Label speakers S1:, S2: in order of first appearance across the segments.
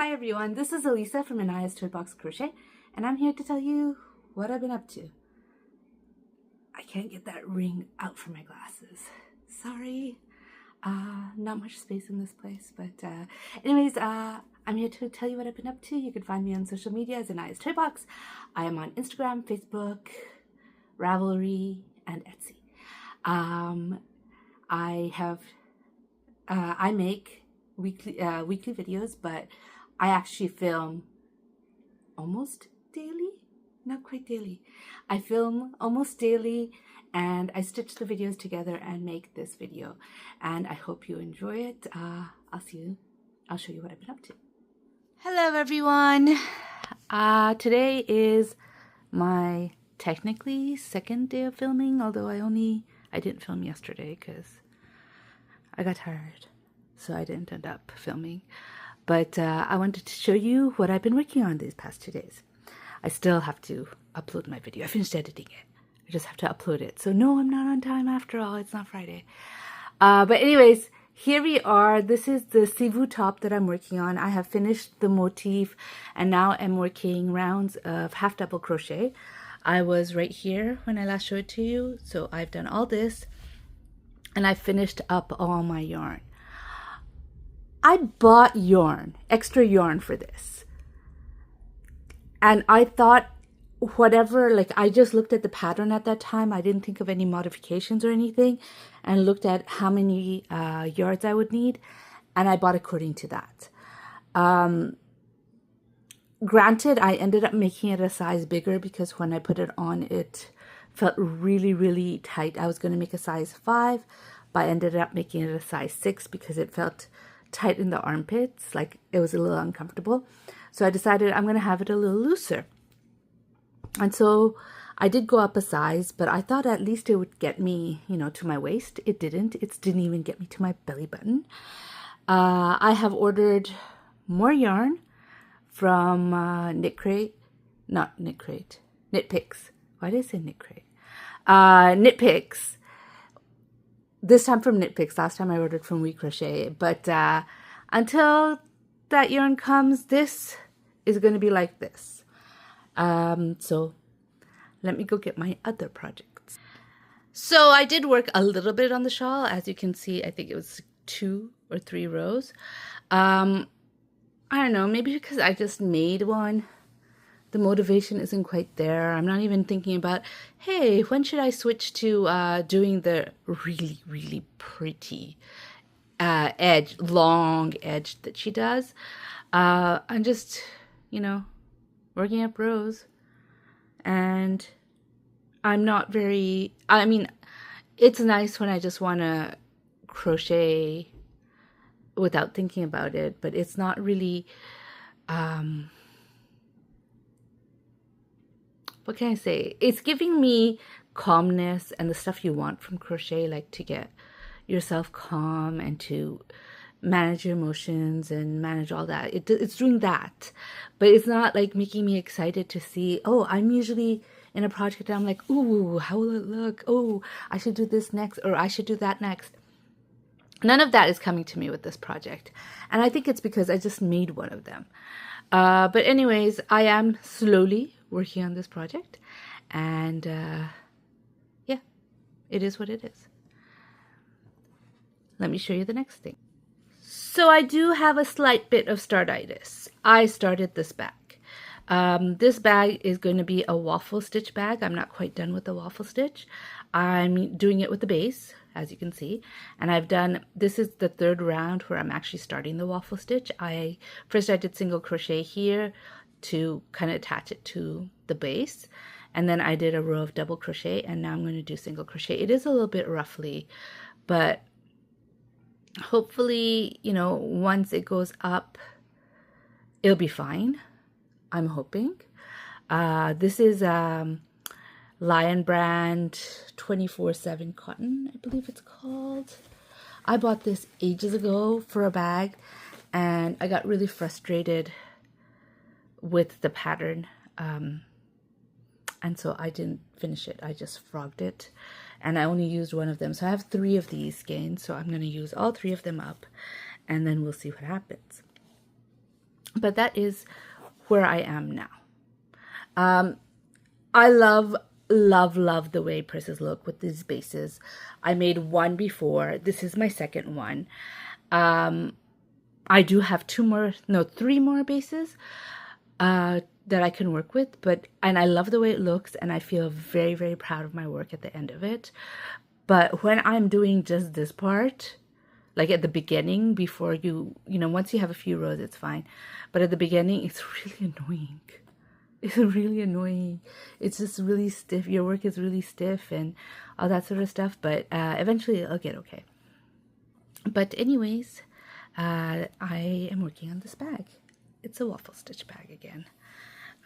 S1: Hi everyone, this is Elisa from Anaya's Toy Box Crochet, and I'm here to tell you what I've been up to. I can't get that ring out from my glasses. Sorry. Not much space in this place, but anyways, I'm here to tell you what I've been up to. You can find me on social media as Anaya's Toy Box. I am on Instagram, Facebook, Ravelry, and Etsy. I make weekly videos, but I actually film almost daily, not quite daily. I film almost daily, and I stitch the videos together and make this video, and I hope you enjoy it. I'll show you what I've been up to. Hello everyone. Today is my technically second day of filming, although I didn't film yesterday because I got tired, so I didn't end up filming. But I wanted to show you what I've been working on these past 2 days. I still have to upload my video. I finished editing it. I just have to upload it. So no, I'm not on time after all. It's not Friday. But anyways, here we are. This is the Sivu top that I'm working on. I have finished the motif, and now I'm working rounds of half double crochet. I was right here when I last showed it to you. So I've done all this, and I finished up all my yarn. I bought yarn, extra yarn for this. And I thought I just looked at the pattern at that time. I didn't think of any modifications or anything, and looked at how many yards I would need, and I bought according to that. Granted, I ended up making it a size bigger because when I put it on, it felt really, really tight. I was going to make a size 5, but I ended up making it a size 6 because it felt tight in the armpits, like it was a little uncomfortable. So I decided I'm going to have it a little looser. And so I did go up a size, but I thought at least it would get me, to my waist. It didn't. It didn't even get me to my belly button. I have ordered more yarn from Knitpicks. Why did I say Knit Crate? Knitpicks. This time from Knitpicks. Last time I ordered from We Crochet. But until that yarn comes, this is going to be like this. So let me go get my other projects. So I did work a little bit on the shawl. As you can see, I think it was 2 or 3 rows. I don't know, maybe because I just made one. The motivation isn't quite there. I'm not even thinking about, hey, when should I switch to doing the really, really pretty long edge that she does. I'm just, working up rows. And I'm not very, it's nice when I just want to crochet without thinking about it, but it's not really, what can I say? It's giving me calmness and the stuff you want from crochet, like to get yourself calm and to manage your emotions and manage all that. It's doing that, but it's not like making me excited to see, oh, I'm usually in a project and I'm like, ooh, how will it look? Oh, I should do this next, or I should do that next. None of that is coming to me with this project. And I think it's because I just made one of them. But anyways, I am slowly working on this project, and yeah, it is what it is. Let me show you the next thing. So I do have a slight bit of startitis. I started this bag. This bag is going to be a waffle stitch bag. I'm not quite done with the waffle stitch. I'm doing it with the base, as you can see, and this is the 3rd round where I'm actually starting the waffle stitch. First I did single crochet here to kind of attach it to the base, and then I did a row of double crochet, and now I'm going to do single crochet. It is a little bit roughly, but hopefully, once it goes up, it'll be fine. I'm hoping. This is Lion Brand 24/7 cotton, I believe it's called. I bought this ages ago for a bag, and I got really frustrated with the pattern, and so I didn't finish it. I just frogged it, and I only used one of them. So I have 3 of these skeins, so I'm going to use all 3 of them up, and then we'll see what happens. But that is where I am now. I love the way purses look with these bases. I made one before. This is my second one. I do have three more bases that I can work with, and I love the way it looks, and I feel very, very proud of my work at the end of it. But when I'm doing just this part, like at the beginning, before once you have a few rows, it's fine. But at the beginning, it's really annoying. It's really annoying. It's just really stiff. Your work is really stiff and all that sort of stuff. But eventually it'll get okay. But anyways, I am working on this bag. It's a waffle stitch bag again.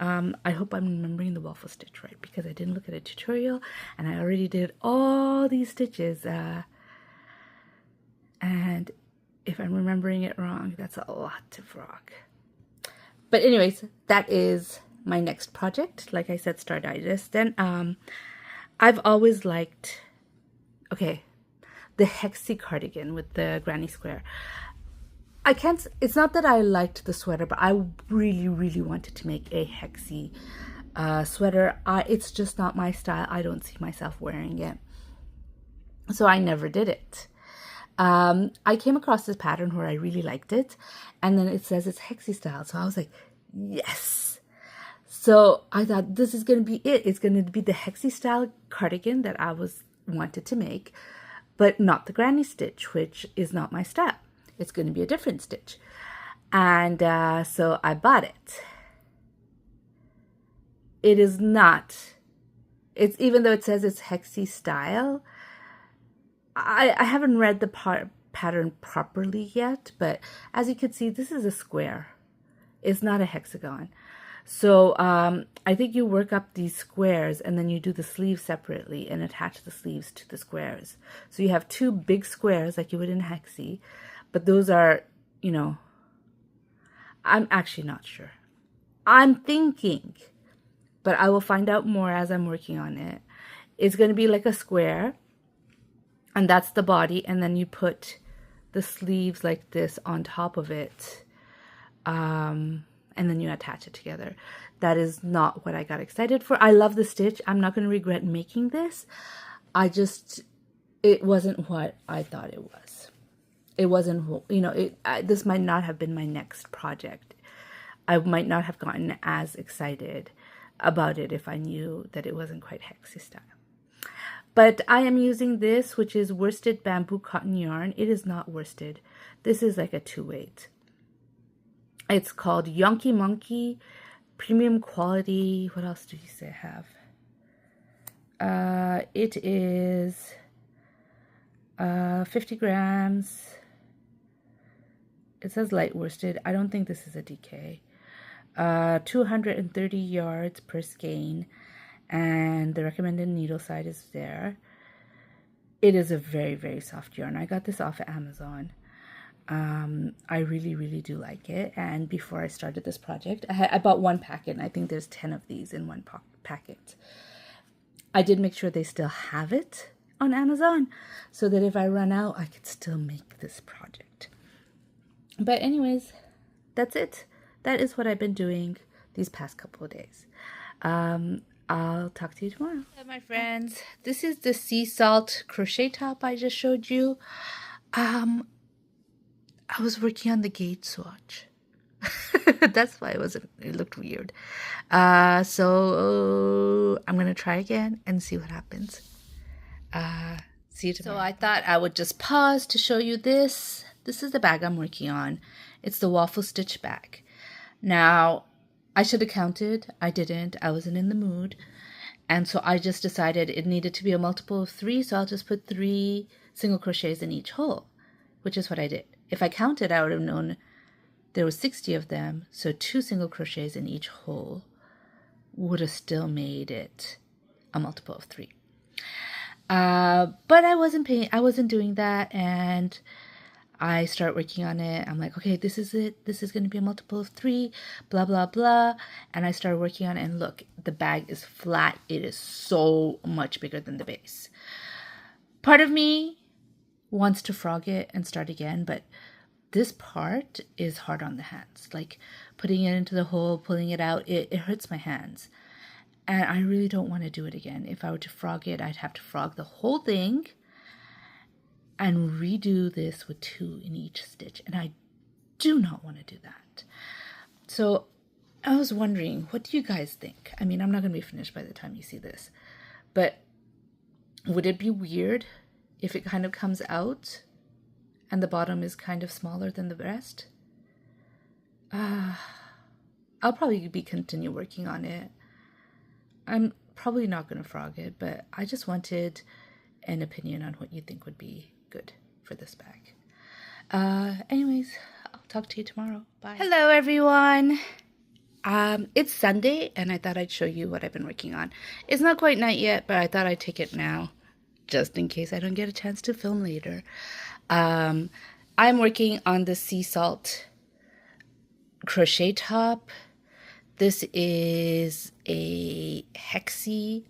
S1: I hope I'm remembering the waffle stitch right, because I didn't look at a tutorial and I already did all these stitches. And if I'm remembering it wrong, that's a lot to frog. But anyways, that is my next project. Like I said, Star Digest. Then I've always liked, the hexy cardigan with the granny square. It's not that I liked the sweater, but I really, really wanted to make a hexy sweater. It's just not my style. I don't see myself wearing it. So I never did it. I came across this pattern where I really liked it, and then it says it's hexy style. So I was like, yes. So I thought this is going to be it. It's going to be the hexy style cardigan that I wanted to make, but not the granny stitch, which is not my style. It's going to be a different stitch. And so I bought it. It is not. It's, even though it says it's hexy style, I haven't read the pattern properly yet, but as you can see, this is a square. It's not a hexagon. So I think you work up these squares and then you do the sleeves separately and attach the sleeves to the squares. So you have two big squares like you would in hexy, but those are, I'm actually not sure. I'm thinking, but I will find out more as I'm working on it. It's going to be like a square, and that's the body, and then you put the sleeves like this on top of it, and then you attach it together. That is not what I got excited for. I love the stitch. I'm not going to regret making this. It wasn't what I thought it was. It wasn't, this might not have been my next project. I might not have gotten as excited about it if I knew that it wasn't quite hexy style. But I am using this, which is worsted bamboo cotton yarn. It is not worsted. This is like a 2/8. It's called Yonky Monkey Premium Quality. What else do you say I have? It is 50 grams. It says light worsted. I don't think this is a DK. 230 yards per skein, and the recommended needle size is there. It is a very, very soft yarn. I got this off of Amazon. I really, really do like it. And before I started this project, I bought one packet, and I think there's 10 of these in one packet. I did make sure they still have it on Amazon, so that if I run out, I could still make this project. But anyways, that's it. That is what I've been doing these past couple of days. I'll talk to you tomorrow. Hello, my friends. This is the sea salt crochet top I just showed you. I was working on the gauge swatch. That's why it looked weird. So I'm going to try again and see what happens. See you tomorrow. So I thought I would just pause to show you this. This is the bag I'm working on. It's the waffle stitch bag. Now, I should have counted. I didn't. I wasn't in the mood. And so I just decided it needed to be a multiple of 3, so I'll just put 3 single crochets in each hole, which is what I did. If I counted, I would have known there were 60 of them, so 2 single crochets in each hole would have still made it a multiple of 3. But I wasn't doing that, and I start working on it. I'm like, okay, this is it. This is going to be a multiple of 3, blah, blah, blah. And I started working on it, and look, the bag is flat. It is so much bigger than the base. Part of me wants to frog it and start again, but this part is hard on the hands. Like putting it into the hole, pulling it out, it hurts my hands. And I really don't want to do it again. If I were to frog it, I'd have to frog the whole thing and redo this with 2 in each stitch. And I do not want to do that. So I was wondering, what do you guys think? I mean, I'm not going to be finished by the time you see this. But would it be weird if it kind of comes out and the bottom is kind of smaller than the rest? I'll probably continue working on it. I'm probably not going to frog it, but I just wanted an opinion on what you think would be good for this bag. Anyways, I'll talk to you tomorrow. Bye. Hello, everyone. It's Sunday, and I thought I'd show you what I've been working on. It's not quite night yet, but I thought I'd take it now, just in case I don't get a chance to film later. I'm working on the sea salt crochet top. This is a hexie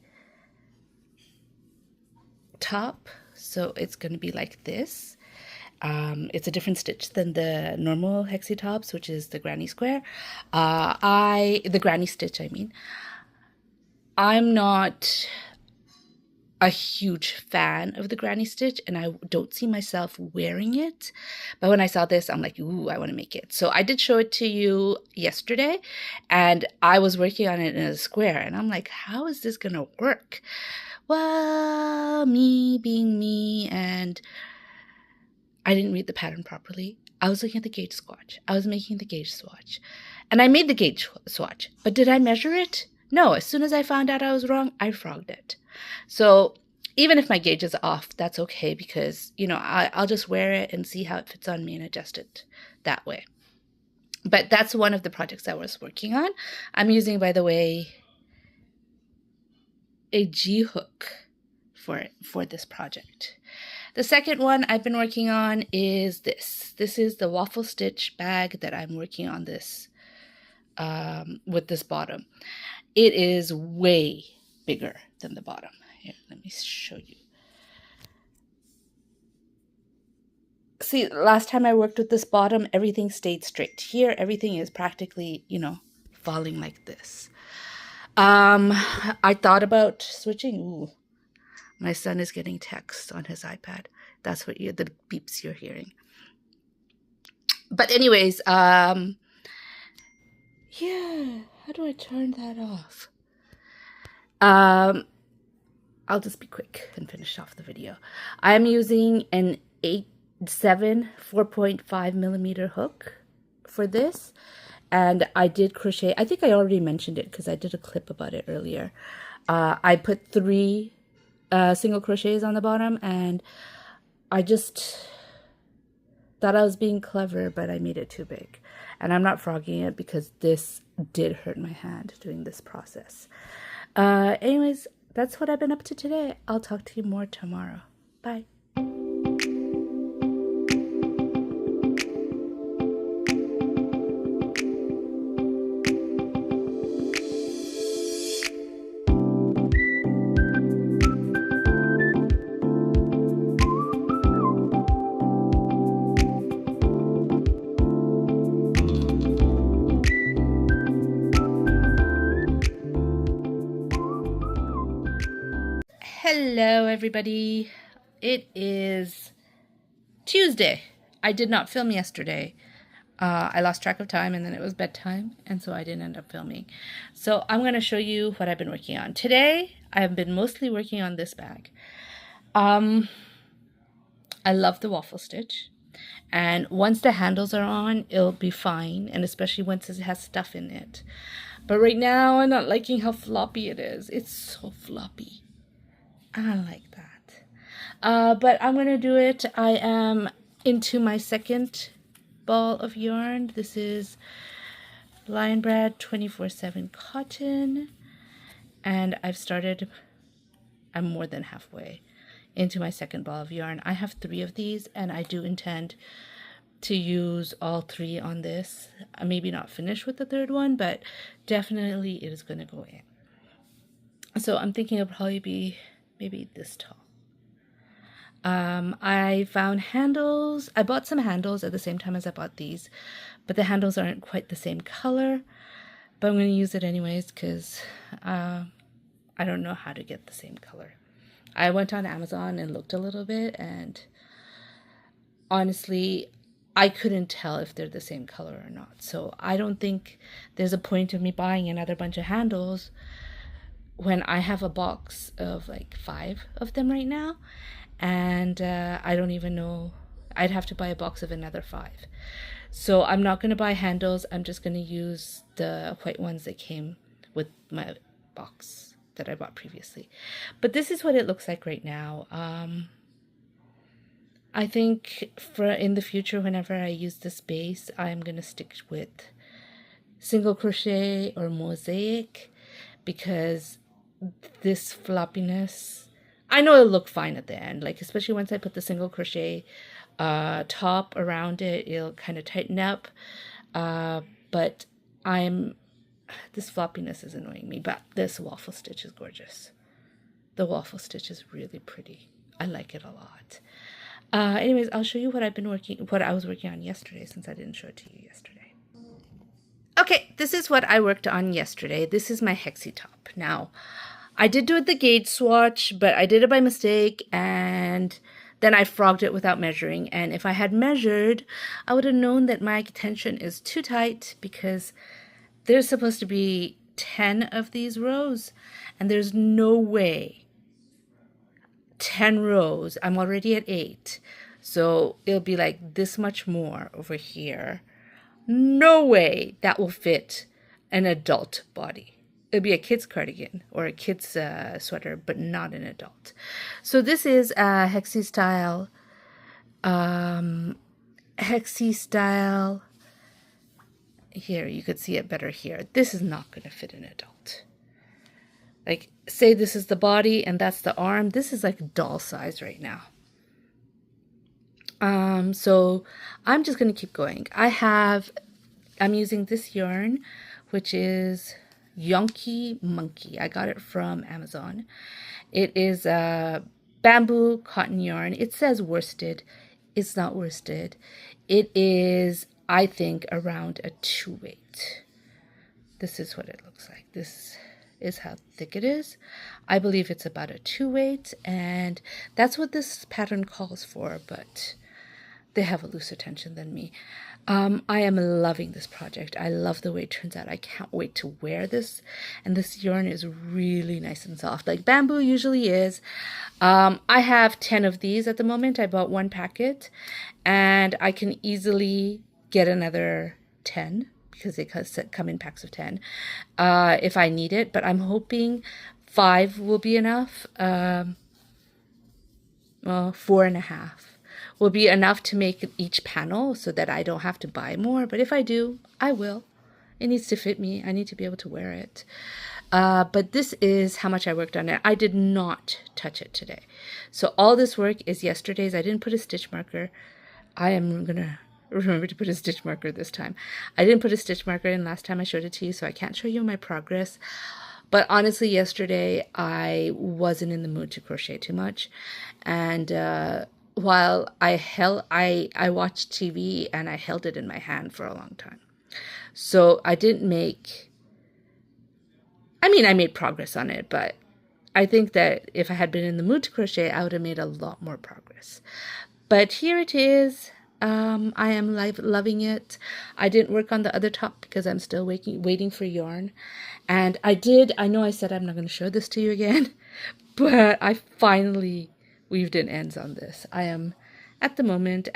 S1: top, so it's going to be like this. It's a different stitch than the normal hexie tops, which is the granny square. The granny stitch, I mean. I'm not a huge fan of the granny stitch, and I don't see myself wearing it. But when I saw this, I'm like, ooh, I want to make it. So I did show it to you yesterday, and I was working on it in a square, and I'm like, how is this going to work? Well, me being me, and I didn't read the pattern properly. I was looking at the gauge swatch. I was making the gauge swatch, and I made the gauge swatch. But did I measure it? No. As soon as I found out I was wrong, I frogged it. So even if my gauge is off, that's okay, because, you know, I'll just wear it and see how it fits on me and adjust it that way. But that's one of the projects I was working on. I'm using, by the way, a G hook for this project. The second one I've been working on is this. This is the waffle stitch bag that I'm working on this with this bottom. It is way bigger than the bottom. Here, let me show you. See, last time I worked with this bottom, everything stayed straight. Here, everything is practically, you know, falling like this. I thought about switching. Ooh, my son is getting text on his iPad. That's what the beeps you're hearing. But anyways, yeah, how do I turn that off? I'll just be quick and finish off the video. I'm using an 8/7 4.5 millimeter hook for this, and I did crochet. I think I already mentioned it because I did a clip about it earlier. I put 3 single crochets on the bottom, and I just thought I was being clever, but I made it too big. And I'm not frogging it because this did hurt my hand doing this process. Anyways, that's what I've been up to today. I'll talk to you more tomorrow. Bye. Hello, everybody. It is Tuesday. I did not film yesterday. I lost track of time, and then it was bedtime, and so I didn't end up filming. So I'm going to show you what I've been working on. Today, I've been mostly working on this bag. I love the waffle stitch, and once the handles are on, it'll be fine, and especially once it has stuff in it. But right now, I'm not liking how floppy it is. It's so floppy. I don't like that. But I'm going to do it. I am into my second ball of yarn. This is Lion Brand 24/7 cotton. And I'm more than halfway into my second ball of yarn. I have 3 of these, and I do intend to use all 3 on this. I maybe not finish with the 3rd one, but definitely it is going to go in. So I'm thinking it'll probably be maybe this tall. I found handles. I bought some handles at the same time as I bought these, but the handles aren't quite the same color. But I'm going to use it anyways because I don't know how to get the same color. I went on Amazon and looked a little bit, and honestly, I couldn't tell if they're the same color or not. So I don't think there's a point of me buying another bunch of handles when I have a box of like 5 of them right now, and I don't even know. I'd have to buy a box of another 5. So I'm not going to buy handles. I'm just going to use the white ones that came with my box that I bought previously. But this is what it looks like right now. I think for in the future, whenever I use this base, I'm going to stick with single crochet or mosaic, because this floppiness, I know it'll look fine at the end, like especially once I put the single crochet top around it, it'll kind of tighten up, but this floppiness is annoying me. But this waffle stitch is gorgeous. The waffle stitch is really pretty. I like it a lot. Anyways, I'll show you what I was working on yesterday, since I didn't show it to you yesterday. Okay, this is what I worked on yesterday. This is my hexie top. Now, I did do it the gauge swatch, but I did it by mistake, and then I frogged it without measuring. And if I had measured, I would have known that my tension is too tight, because there's supposed to be 10 of these rows, and there's no way 10 rows. I'm already at 8, so it'll be like this much more over here. No way that will fit an adult body. It'll be a kid's cardigan or a kid's sweater, but not an adult. So this is Hexie style. Hexie style. Here, you could see it better here. This is not going to fit an adult. Like, say this is the body and that's the arm. This is like doll size right now. So I'm just going to keep going. I'm using this yarn, which is Yonky Monkey. I got it from Amazon. It is a bamboo cotton yarn. It says worsted. It's not worsted. It is, I think, around a 2/8. This is what it looks like. This is how thick it is. I believe it's about a 2/8, and that's what this pattern calls for, but they have a looser tension than me. I am loving this project. I love the way it turns out. I can't wait to wear this, and this yarn is really nice and soft, like bamboo usually is. I have 10 of these at the moment. I bought 1 packet, and I can easily get another 10, because they come in packs of 10 if I need it, but I'm hoping 5 will be enough. 4.5 will be enough to make each panel, so that I don't have to buy more. But if I do, I will. It needs to fit me. I need to be able to wear it. But this is how much I worked on it. I did not touch it today. So all this work is yesterday's. I didn't put a stitch marker. I am going to remember to put a stitch marker this time. I didn't put a stitch marker in last time I showed it to you, so I can't show you my progress. But honestly, yesterday I wasn't in the mood to crochet too much. And while I watched TV and I held it in my hand for a long time. So I didn't make, I made progress on it, but I think that if I had been in the mood to crochet, I would have made a lot more progress. But here it is. I am loving it. I didn't work on the other top because I'm still waiting for yarn. And I know I said I'm not going to show this to you again, but I finally weaved in ends on this. I am, at the moment,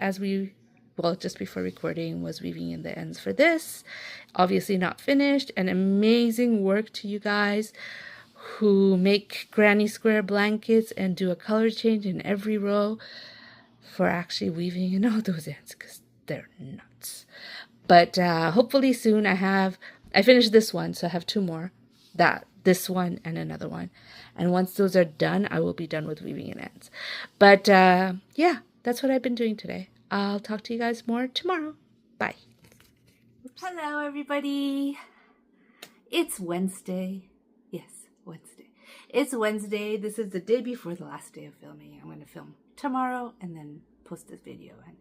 S1: just before recording, was weaving in the ends for this. Obviously not finished. And amazing work to you guys who make granny square blankets and do a color change in every row, for actually weaving in all those ends, because they're nuts. But hopefully soon I finished this one, so I have 2 more. This one and another one. And once those are done, I will be done with weaving in ends. But yeah, that's what I've been doing today. I'll talk to you guys more tomorrow. Bye. Hello, everybody. It's Wednesday. Yes, Wednesday. It's Wednesday. This is the day before the last day of filming. I'm going to film tomorrow and then post this video, and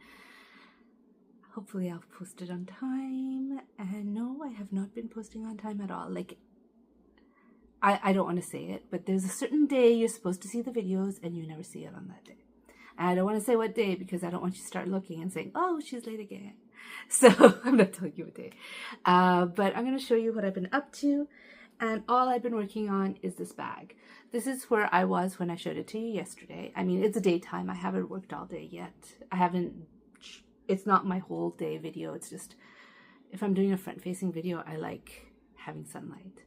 S1: hopefully I'll post it on time. And no, I have not been posting on time at all. Like, I don't want to say it, but there's a certain day you're supposed to see the videos and you never see it on that day. And I don't want to say what day because I don't want you to start looking and saying, oh, she's late again. So I'm not telling you what day. But I'm going to show you what I've been up to. And all I've been working on is this bag. This is where I was when I showed it to you yesterday. I mean, it's a daytime. I haven't worked all day yet. It's not my whole day video. It's just, if I'm doing a front-facing video, I like having sunlight,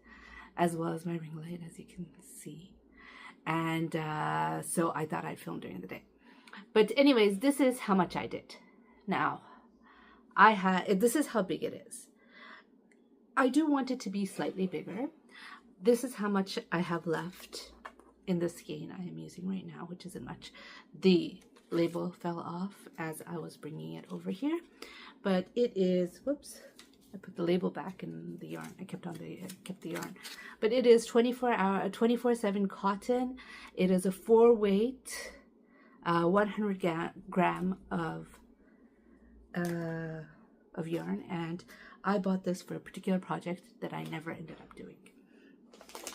S1: as well as my ring light, as you can see. And so I thought I'd film during the day. But anyways, this is how much I did. Now, this is how big it is. I do want it to be slightly bigger. This is how much I have left in the skein I am using right now, which isn't much. The label fell off as I was bringing it over here, but it is, whoops, I put the label back in the yarn. I kept the yarn, but it is 24/7 cotton. It is a 4-weight, 100 gram of yarn, and I bought this for a particular project that I never ended up doing.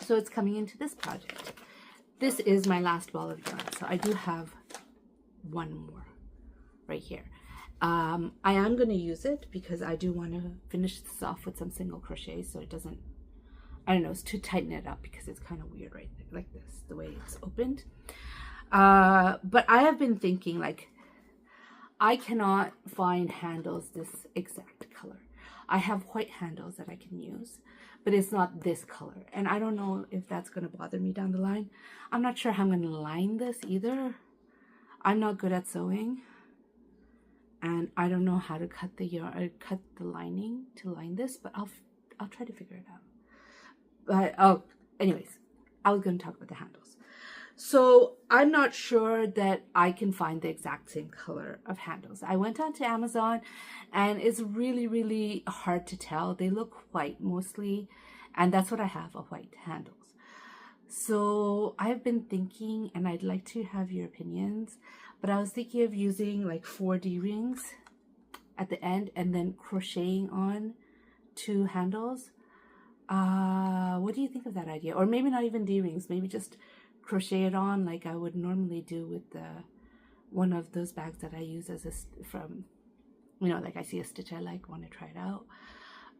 S1: So it's coming into this project. This is my last ball of yarn, so I do have one more right here. I am going to use it because I do want to finish this off with some single crochet, so it doesn't, I don't know, it's to tighten it up because it's kind of weird right like this, the way it's opened. But I have been thinking, like, I cannot find handles this exact color. I have white handles that I can use, but it's not this color. And I don't know if that's going to bother me down the line. I'm not sure how I'm going to line this either. I'm not good at sewing. And I don't know how to cut the yarn, cut the lining to line this, but I'll try to figure it out. But anyways, I was going to talk about the handles. So I'm not sure that I can find the exact same color of handles. I went onto Amazon and it's really, really hard to tell. They look white mostly, and that's what I have, a white handles. So I've been thinking, and I'd like to have your opinions, but I was thinking of using like 4 D-rings at the end and then crocheting on 2 handles. What do you think of that idea? Or maybe not even D-rings, maybe just crochet it on like I would normally do with one of those bags that I use as from, you know, like I see a stitch I like, want to try it out.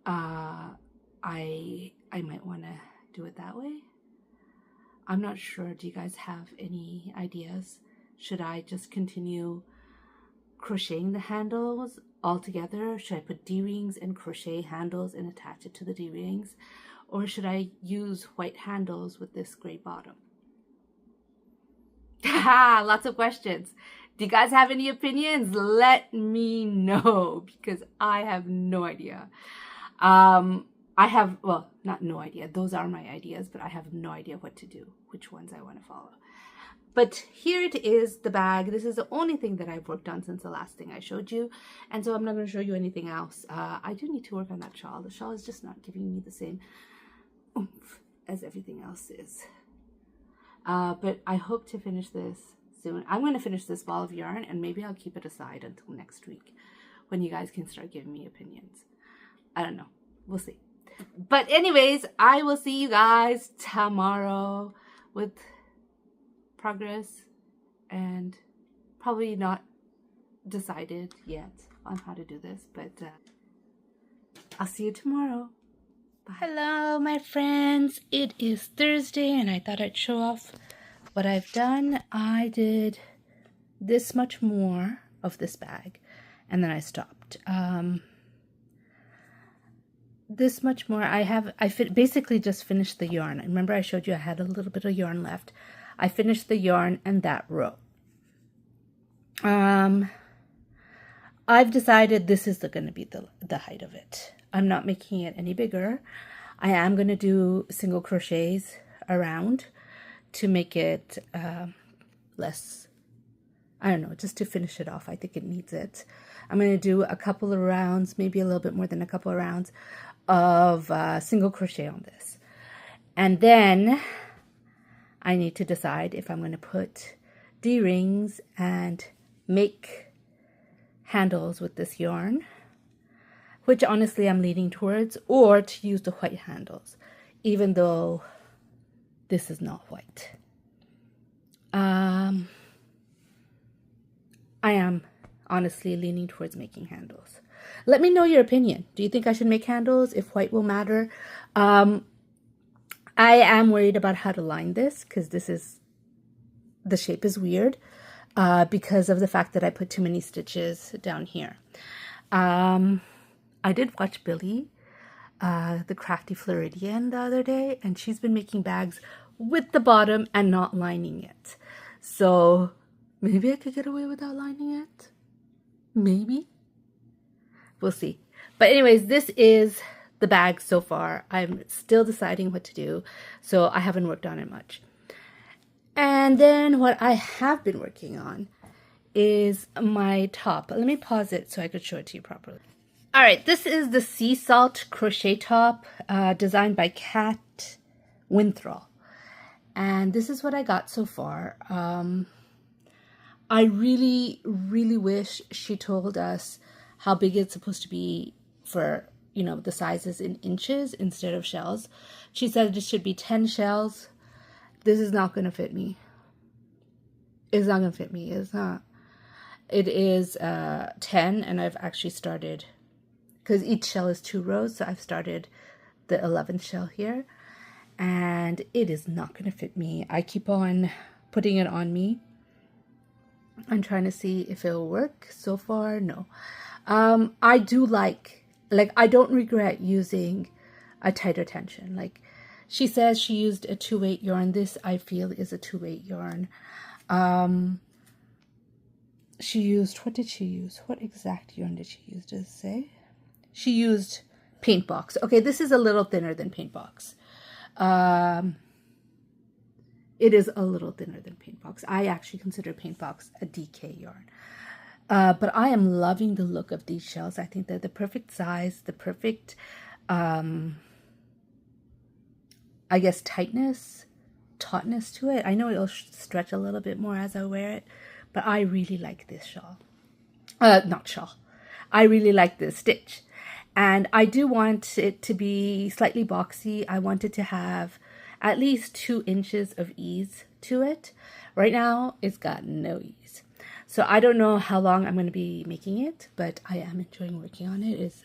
S1: I might want to do it that way. I'm not sure. Do you guys have any ideas? Should I just continue crocheting the handles all together? Should I put D-rings and crochet handles and attach it to the D-rings? Or should I use white handles with this gray bottom? Lots of questions. Do you guys have any opinions? Let me know, because I have no idea. I have, well, not no idea. Those are my ideas, but I have no idea what to do, which ones I want to follow. But here it is, the bag. This is the only thing that I've worked on since the last thing I showed you. And so I'm not going to show you anything else. I do need to work on that shawl. The shawl is just not giving me the same oomph as everything else is. But I hope to finish this soon. I'm going to finish this ball of yarn, and maybe I'll keep it aside until next week when you guys can start giving me opinions. I don't know. We'll see. But anyways, I will see you guys tomorrow with progress, and probably not decided yet on how to do this, but I'll see you tomorrow. Bye. Hello, my friends. It is Thursday, and I thought I'd show off what I've done. I did this much more of this bag, and then I stopped. This much more. I basically just finished the yarn. Remember I showed you I had a little bit of yarn left. I finished the yarn and that row. I've decided this is going to be the height of it. I'm not making it any bigger. I am going to do single crochets around to make it less, I don't know, just to finish it off. I think it needs it. I'm going to do a couple of rounds, maybe a little bit more than a couple of rounds of single crochet on this. And then I need to decide if I'm going to put D-rings and make handles with this yarn, which honestly I'm leaning towards, or to use the white handles, even though this is not white. I am honestly leaning towards making handles. Let me know your opinion. Do you think I should make handles if white will matter? I am worried about how to line this because the shape is weird because of the fact that I put too many stitches down here. I did watch Billy, the Crafty Floridian, the other day, and she's been making bags with the bottom and not lining it. So maybe I could get away without lining it. Maybe. We'll see. But anyways, this is the bag so far. I'm still deciding what to do, so I haven't worked on it much. And then what I have been working on is my top. Let me pause it so I could show it to you properly. All right, this is the Sea Salt crochet top designed by Kat Winthrop. And this is what I got so far. I really, really wish she told us how big it's supposed to be for, you know, the sizes in inches instead of shells. She said it should be 10 shells. This is not going to fit me. It's not going to fit me. It's not. It is 10, and I've actually started, because each shell is 2 rows, so I've started the 11th shell here, and it is not going to fit me. I keep on putting it on me. I'm trying to see if it'll work. So far, no. I do like I don't regret using a tighter tension. Like she says she used a 2/8 yarn. This I feel is a 2/8 yarn. She used, what did she use? What exact yarn did she use? Does it say? She used Paint Box. Okay, this is a little thinner than Paint Box. It is a little thinner than Paint Box. I actually consider Paint Box a DK yarn. But I am loving the look of these shells. I think they're the perfect size, the perfect, I guess, tautness to it. I know it'll stretch a little bit more as I wear it, but I really like this shawl. Not shawl. I really like this stitch. And I do want it to be slightly boxy. I want it to have at least 2 inches of ease to it. Right now, it's got no ease. So I don't know how long I'm going to be making it, but I am enjoying working on it. It's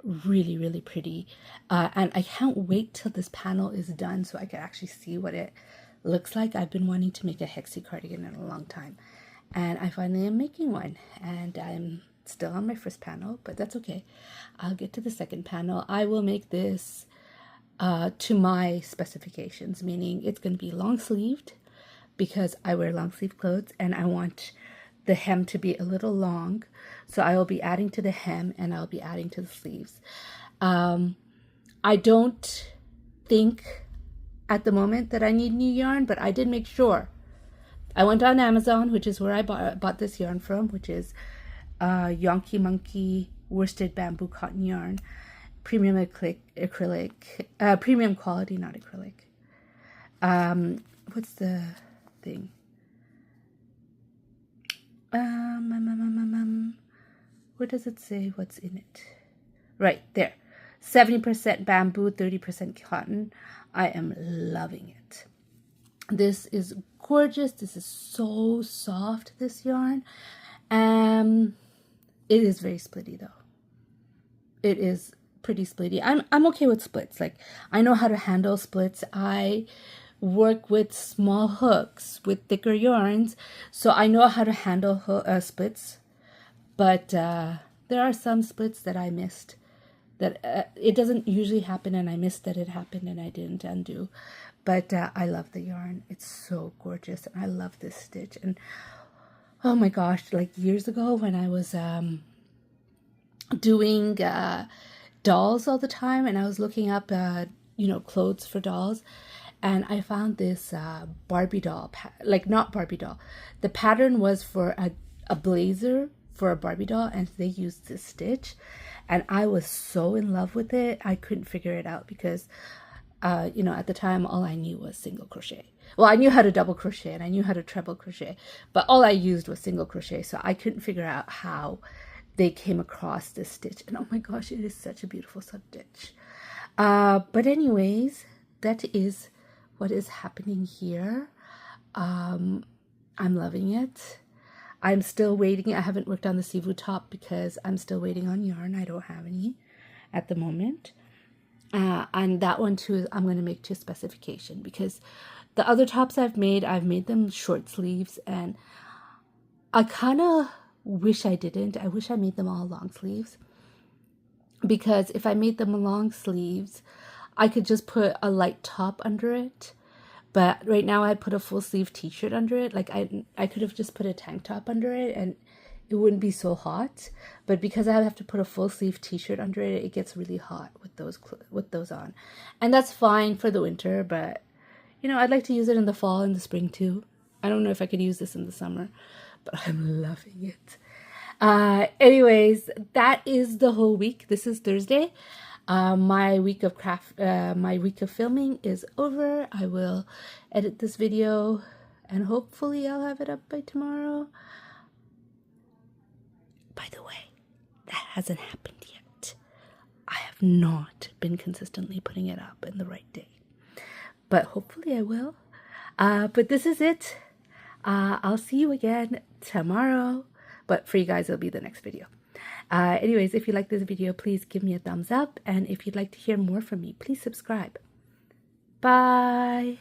S1: really, really pretty. And I can't wait till this panel is done so I can actually see what it looks like. I've been wanting to make a hexie cardigan in a long time. And I finally am making one. And I'm still on my first panel, but that's okay. I'll get to the second panel. I will make this to my specifications, meaning it's going to be long sleeved because I wear long sleeve clothes and I want the hem to be a little long. So I will be adding to the hem and I'll be adding to the sleeves. I don't think at the moment that I need new yarn, but I did make sure. I went on Amazon, which is where I bought this yarn from, which is Yonky Monkey worsted bamboo cotton yarn. Premium acrylic, premium quality, not acrylic. What's the thing? Where does it say what's in it? Right there. 70% bamboo, 30% cotton. I am loving it. This is gorgeous. This is so soft, this yarn. It is very splitty though. It is pretty splitty. I'm okay with splits. Like, I know how to handle splits. I work with small hooks with thicker yarns, so I know how to handle splits. But there are some splits that I missed. That it doesn't usually happen, and I missed that it happened, and I didn't undo. But I love the yarn. It's so gorgeous, and I love this stitch. And oh my gosh, like years ago when I was doing dolls all the time, and I was looking up, clothes for dolls, and I found this Barbie doll, not Barbie doll. The pattern was for a blazer for a Barbie doll, and they used this stitch, and I was so in love with it. I couldn't figure it out because, at the time, all I knew was single crochet. Well, I knew how to double crochet and I knew how to treble crochet, but all I used was single crochet, so I couldn't figure out how they came across this stitch. And oh my gosh, it is such a beautiful stitch. But anyways, that is what is happening here. I'm loving it. I'm still waiting. I haven't worked on the Sivu top because I'm still waiting on yarn. I don't have any at the moment. And that one too, I'm going to make to specification, because the other tops I've made them short sleeves, and I kind of wish I didn't. I wish I made them all long sleeves, because if I made them long sleeves, I could just put a light top under it. But right now I'd put a full sleeve t-shirt under it. Like I could have just put a tank top under it and it wouldn't be so hot. But because I have to put a full sleeve t-shirt under it, it gets really hot with those on. And that's fine for the winter, but you know, I'd like to use it in the fall and the spring too. I don't know if I could use this in the summer, but I'm loving it. Anyways, that is the whole week. This is Thursday. My week of filming is over. I will edit this video and hopefully I'll have it up by tomorrow. By the way, that hasn't happened yet. I have not been consistently putting it up in the right day, but hopefully I will. But this is it. I'll see you again tomorrow, but for you guys, it'll be the next video. Anyways, if you like this video, please give me a thumbs up. And if you'd like to hear more from me, please subscribe. Bye.